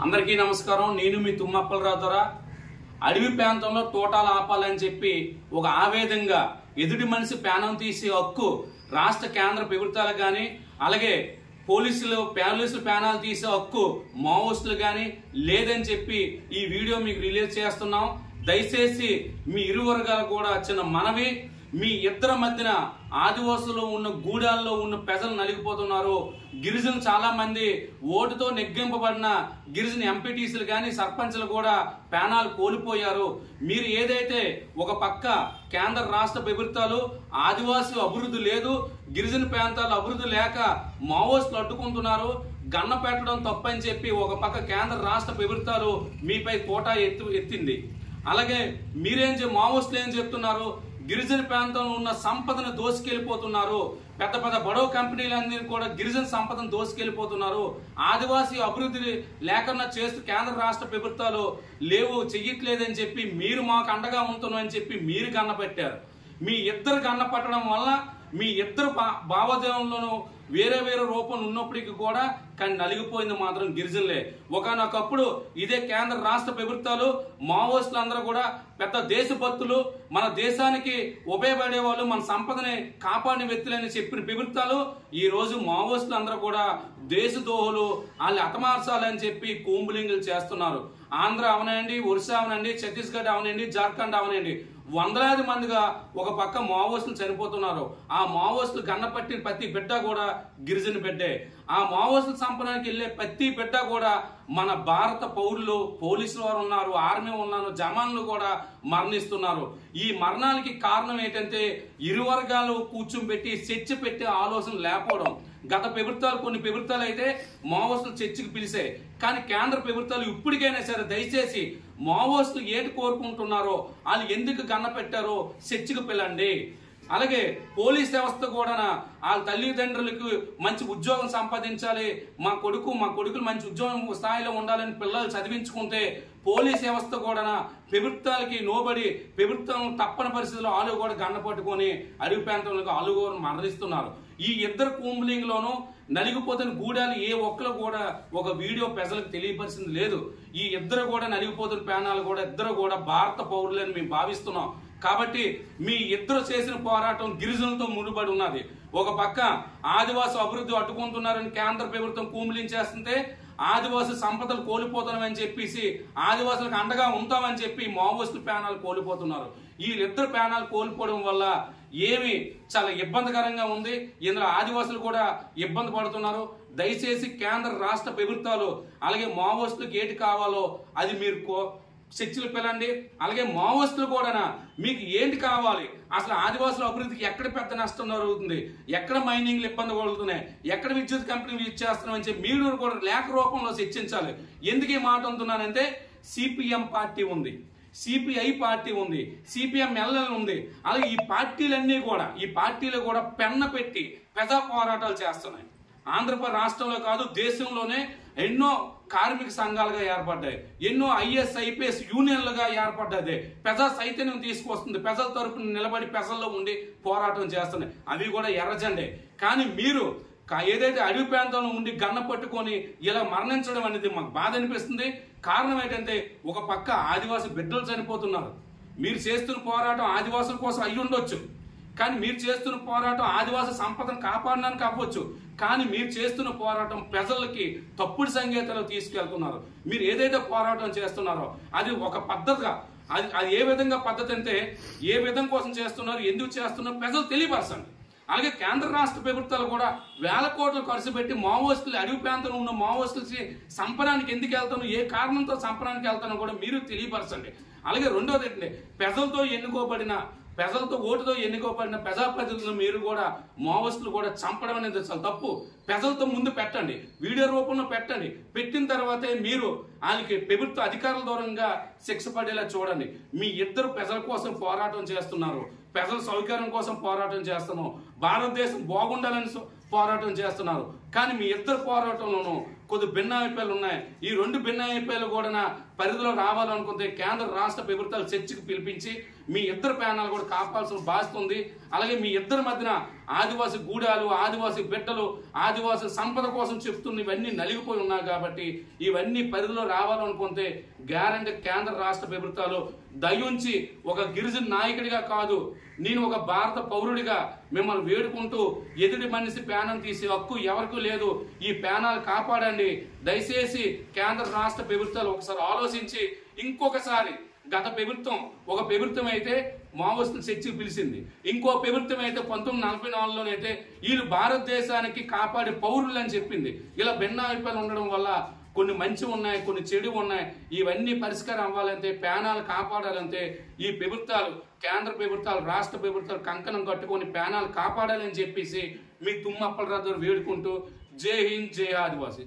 అందరికీ నమస్కారం. నేను మీ తుమ్మప్పలరావు ద్వారా అడవి ప్రాంతంలో తోటాలు ఆపాలని చెప్పి ఒక ఆవేదంగా ఎదుటి మనిషి ప్రాణం తీసే హక్కు రాష్ట్ర కేంద్ర ప్రభుత్వాలకు కానీ, అలాగే పోలీసులు ప్రాణాలు తీసే హక్కు మావోయిస్టులు కానీ లేదని చెప్పి ఈ వీడియో మీకు రిలీజ్ చేస్తున్నాం. దయచేసి మీ ఇరు వర్గాలు కూడా చిన్న మనవి, మీ ఇద్దరి మధ్యన ఆదివాసులు ఉన్న గూడాల్లో ఉన్న ప్రజలు నలిగిపోతున్నారు. గిరిజనులు చాలా మంది ఓటుతో నెగ్గింపబడిన గిరిజన ఎంపీటీసీలు కానీ సర్పంచ్లు కూడా ప్రాణాలు కోల్పోయారు. మీరు ఏదైతే ఒక పక్క కేంద్ర రాష్ట్ర ప్రభుత్వాలు ఆదివాసీ అభివృద్ధి లేదు, గిరిజన ప్రాంతాలు అభివృద్ధి లేక మావోయిస్టులు అడ్డుకుంటున్నారు, గన్న పెట్టడం తప్పని చెప్పి ఒక పక్క కేంద్ర రాష్ట్ర ప్రభుత్వాలు మీపై కోటా ఎత్తింది. అలాగే మావోయిస్టులు ఏం చెప్తున్నారు, గిరిజన ప్రాంతంలో ఉన్న సంపదను దోసుకెళ్లిపోతున్నారు. పెద్ద పెద్ద బడో కంపెనీలన్నీ కూడా గిరిజన సంపదను దోసుకెళ్లిపోతున్నారు. ఆదివాసీ అభివృద్ధి లేకుండా చేస్తూ కేంద్ర రాష్ట్ర ప్రభుత్వాలు చెయ్యట్లేదని చెప్పి మీరు మాకు అండగా ఉంటున్నామని చెప్పి మీరు గన్న పెట్టారు. మీ ఇద్దరు గన్న పట్టడం వల్ల మీ ఇద్దరు భావోద్యమంలోనూ వేరే వేరే రూపంలో ఉన్నప్పటికీ కూడా కానీ నలిగిపోయింది మాత్రం గిరిజనులే. ఒకనొకప్పుడు ఇదే కేంద్ర రాష్ట్ర ప్రభుత్వాలు మావోయిస్టులు అందరూ కూడా పెద్ద దేశభక్తులు, మన దేశానికి ఉపయోగపడే వాళ్ళు, మన సంపదని కాపాడిన వ్యక్తులని చెప్పిన ప్రభుత్వాలు ఈ రోజు మావోయిస్టులు అందరూ కూడా దేశద్రోహులు, వాళ్ళు హతమార్చాలని చెప్పి కూంబులింగులు చేస్తున్నారు. ఆంధ్ర అవనండి, ఒరిస్సా అవనండి, ఛత్తీస్గఢ్ అవనండి, జార్ఖండ్ అవనండి, వందలాది మందిగా ఒక పక్క మావోయిస్టులు చనిపోతున్నారు. ఆ మావోయిస్టులు గన్నపట్టిన ప్రతి బిడ్డ కూడా గిరిజన బిడ్డే. ఆ మావోయిస్టుల సంపడానికి వెళ్లే ప్రతి బిడ్డ కూడా మన భారత పౌరులు, పోలీసులు వారు ఉన్నారు, ఆర్మీ ఉన్నారు, జవాన్లు కూడా మరణిస్తున్నారు. ఈ మరణానికి కారణం ఏంటంటే ఇరు వర్గాలు కూర్చోబెట్టి చర్చ పెట్టే ఆలోచన లేకపోవడం. గత ప్రభుత్వాలు, కొన్ని ప్రభుత్వాలు అయితే మావోయిస్టులు చర్చకు పిలిచాయి, కానీ కేంద్ర ప్రభుత్వాలు ఇప్పటికైనా సరే దయచేసి మావోయిస్టులు ఏటి కోరుకుంటున్నారో, వాళ్ళు ఎందుకు గన్న పెట్టారో చర్చకు పిలండి. అలాగే పోలీస్ వ్యవస్థ కూడా వాళ్ళ తల్లిదండ్రులకు మంచి ఉద్యోగం సంపాదించాలి, మా కొడుకులు మంచి ఉద్యోగం స్థాయిలో ఉండాలని పిల్లలు చదివించుకుంటే పోలీస్ వ్యవస్థ కూడా ప్రభుత్వాలకి నోబడి, ప్రభుత్వం తప్పని పరిస్థితుల్లో ఆలు కూడా గన్న పట్టుకొని అడవి ప్రాంతంలో ఆలు కూడా మరణిస్తున్నారు. ఈ ఇద్దరు కూంబులింగ్ లోనూ నలిగిపోతున్న గూడాలు ఏ ఒక్కరు కూడా ఒక వీడియో ప్రజలకు తెలియపరిచింది లేదు. ఈ ఇద్దరు కూడా నలిగిపోతున్న ప్రాణాలు కూడా ఇద్దరు కూడా భారత పౌరులని మేము భావిస్తున్నాం. కాబట్టి మీ ఇద్దరు చేసిన పోరాటం గిరిజనులతో ముడిపడి ఉన్నది. ఒక పక్క ఆదివాసి అభివృద్ధి అడ్డుకుంటున్నారని కేంద్ర ప్రభుత్వం కూంబులించేస్తుంటే ఆదివాసి సంపదలు కోల్పోతున్నామని చెప్పేసి ఆదివాసులకు అండగా ఉంటామని చెప్పి మావోయిస్టుల ప్రాణాలు కోల్పోతున్నారు. వీళ్ళిద్దరు ప్రాణాలు కోల్పోవడం వల్ల ఏమి చాలా ఇబ్బందికరంగా ఉంది. ఇందులో ఆదివాసులు కూడా ఇబ్బంది పడుతున్నారు. దయచేసి కేంద్ర రాష్ట్ర ప్రభుత్వాలు అలాగే మావోయిస్టులకు ఏటి కావాలో అది మీరు చర్చలు పిలండి. అలాగే మావోయిస్టులు కూడా మీకు ఏంటి కావాలి, అసలు ఆదివాసుల అభివృద్ధికి ఎక్కడ పెద్ద నష్టం జరుగుతుంది, ఎక్కడ మైనింగ్లు ఇబ్బంది పడుతున్నాయి, ఎక్కడ విద్యుత్ కంపెనీలు ఇచ్చేస్తున్నామని చెప్పి మీరు కూడా లేఖ రూపంలో చర్చించాలి. ఎందుకు ఈ మాట అంటున్నానంటే సిపిఎం పార్టీ ఉంది, సిపిఐ పార్టీ ఉంది, సిపిఎం ఎల్ఎల్ ఉంది. అలాగే ఈ పార్టీలు కూడా పెన్న పెట్టి ప్రజా పోరాటాలు చేస్తున్నాయి. ఆంధ్రప్రదేశ్ రాష్ట్రంలో కాదు దేశంలోనే ఎన్నో కార్మిక సంఘాలుగా ఏర్పడ్డాయి, ఎన్నో ఐఎస్ ఐపీఎస్ యూనియన్లుగా ఏర్పడ్డది. ప్రజా చైతన్యం తీసుకొస్తుంది, ప్రజల తరపున నిలబడి ప్రజల్లో ఉండి పోరాటం చేస్తున్నాయి. అవి కూడా ఎర్రజెండే. కానీ మీరు ఏదైతే అడవి ప్రాంతంలో ఉండి గన్న పట్టుకొని ఇలా మరణించడం అనేది మాకు బాధ అనిపిస్తుంది. కారణం ఏంటంటే ఒక పక్క ఆదివాసి బిడ్డలు చనిపోతున్నారు. మీరు చేస్తున్న పోరాటం ఆదివాసుల కోసం అయ్యి ఉండొచ్చు, కానీ మీరు చేస్తున్న పోరాటం ఆదివాసి సంపదను కాపాడడానికి అవ్వచ్చు, కానీ మీరు చేస్తున్న పోరాటం ప్రజలకి తప్పుడు సంకేతాలు తీసుకెళ్తున్నారు. మీరు ఏదైతే పోరాటం చేస్తున్నారో అది ఒక పద్ధతిగా, అది ఏ విధంగా పద్ధతి అంటే ఏ విధం కోసం చేస్తున్నారు, ఎందుకు చేస్తున్నారు ప్రజలు తెలియపరచండి. అలాగే కేంద్ర రాష్ట్ర ప్రభుత్వాలు కూడా వేల కోట్లు ఖర్చు పెట్టి మావోయిస్టులు, అడవి ప్రాంతంలో ఉన్న మావోయిస్టులకి సంపడానికి ఎందుకు వెళ్తాను, ఏ కారణంతో సంపడానికి వెళ్తానో కూడా మీరు తెలియపరచండి. అలాగే రెండోది ఏంటంటే ప్రజలతో ఓటుతో ఎన్నుకోబడిన ప్రజాప్రతినిధులు మీరు కూడా మావోయిస్టులు కూడా చంపడం అనేది చాలా తప్పు. ప్రజలతో ముందు పెట్టండి, వీడియో రూపంలో పెట్టండి. పెట్టిన తర్వాతే మీరు వాళ్ళకి ప్రభుత్వ అధికారుల దూరంగా శిక్ష పడేలా చూడండి. మీ ఇద్దరు ప్రజల కోసం పోరాటం చేస్తున్నారు, ప్రజల సౌకర్యం కోసం పోరాటం చేస్తున్నాం, భారతదేశం బాగుండాలని పోరాటం చేస్తున్నారు. కానీ మీ ఇద్దరు పోరాటంలోనూ కొద్ది భిన్నాభిప్రాయాలు ఉన్నాయి. ఈ రెండు భిన్నాభిప్రాయాలు కూడా పరిధిలో రావాలనుకుంటే కేంద్ర రాష్ట్ర ప్రభుత్వాలు చర్చకు పిలిపించి మీ ఇద్దరు ప్యానల్ కూడా కాపాల్సిన బాధ్యత ఉంది. అలాగే మీ ఇద్దరి మధ్యన ఆదివాసీ గూడాలు, ఆదివాసీ బిడ్డలు, ఆదివాసీ సంపద కోసం చెప్తున్న ఇవన్నీ నలిగిపోయి ఉన్నాయి కాబట్టి ఇవన్నీ పరిధిలో రావాలనుకుంటే గ్యారంటీ కేంద్ర రాష్ట్ర ప్రభుత్వాలు దయుంచి ఒక గిరిజన నాయకుడిగా కాదు, నేను ఒక భారత పౌరుడిగా మిమ్మల్ని వేడుకుంటూ ఎదుటి మనిషి ప్యానల్ తీసే హక్కు ఎవరికీ లేదు. ఈ ప్యానల్ కాపాడండి. దయచేసి కేంద్ర రాష్ట్ర ప్రభుత్వాలు ఒకసారి ఆలోచించి ఇంకొకసారి గత ప్రభుత్వం ఒక ప్రభుత్వం అయితే మావోయిస్టులు చర్చకు పిలిచింది, ఇంకో ప్రభుత్వం అయితే 1944లోనైతే వీళ్ళు భారతదేశానికి కాపాడే పౌరులు అని చెప్పింది. ఇలా భిన్నాభిప్రాయాలు ఉండడం వల్ల కొన్ని మంచి ఉన్నాయి, కొన్ని చెడు ఉన్నాయి. ఇవన్నీ పరిష్కారం అవ్వాలంటే ప్యానాలు కాపాడాలంటే ఈ ప్రభుత్వాలు, కేంద్ర ప్రభుత్వాలు, రాష్ట్ర ప్రభుత్వాలు కంకణం కట్టుకొని ప్యానాలు కాపాడాలని చెప్పేసి మీ తుమ్మప్పలరాజు వేడుకుంటూ జై హింద్, జై ఆదివాసీ.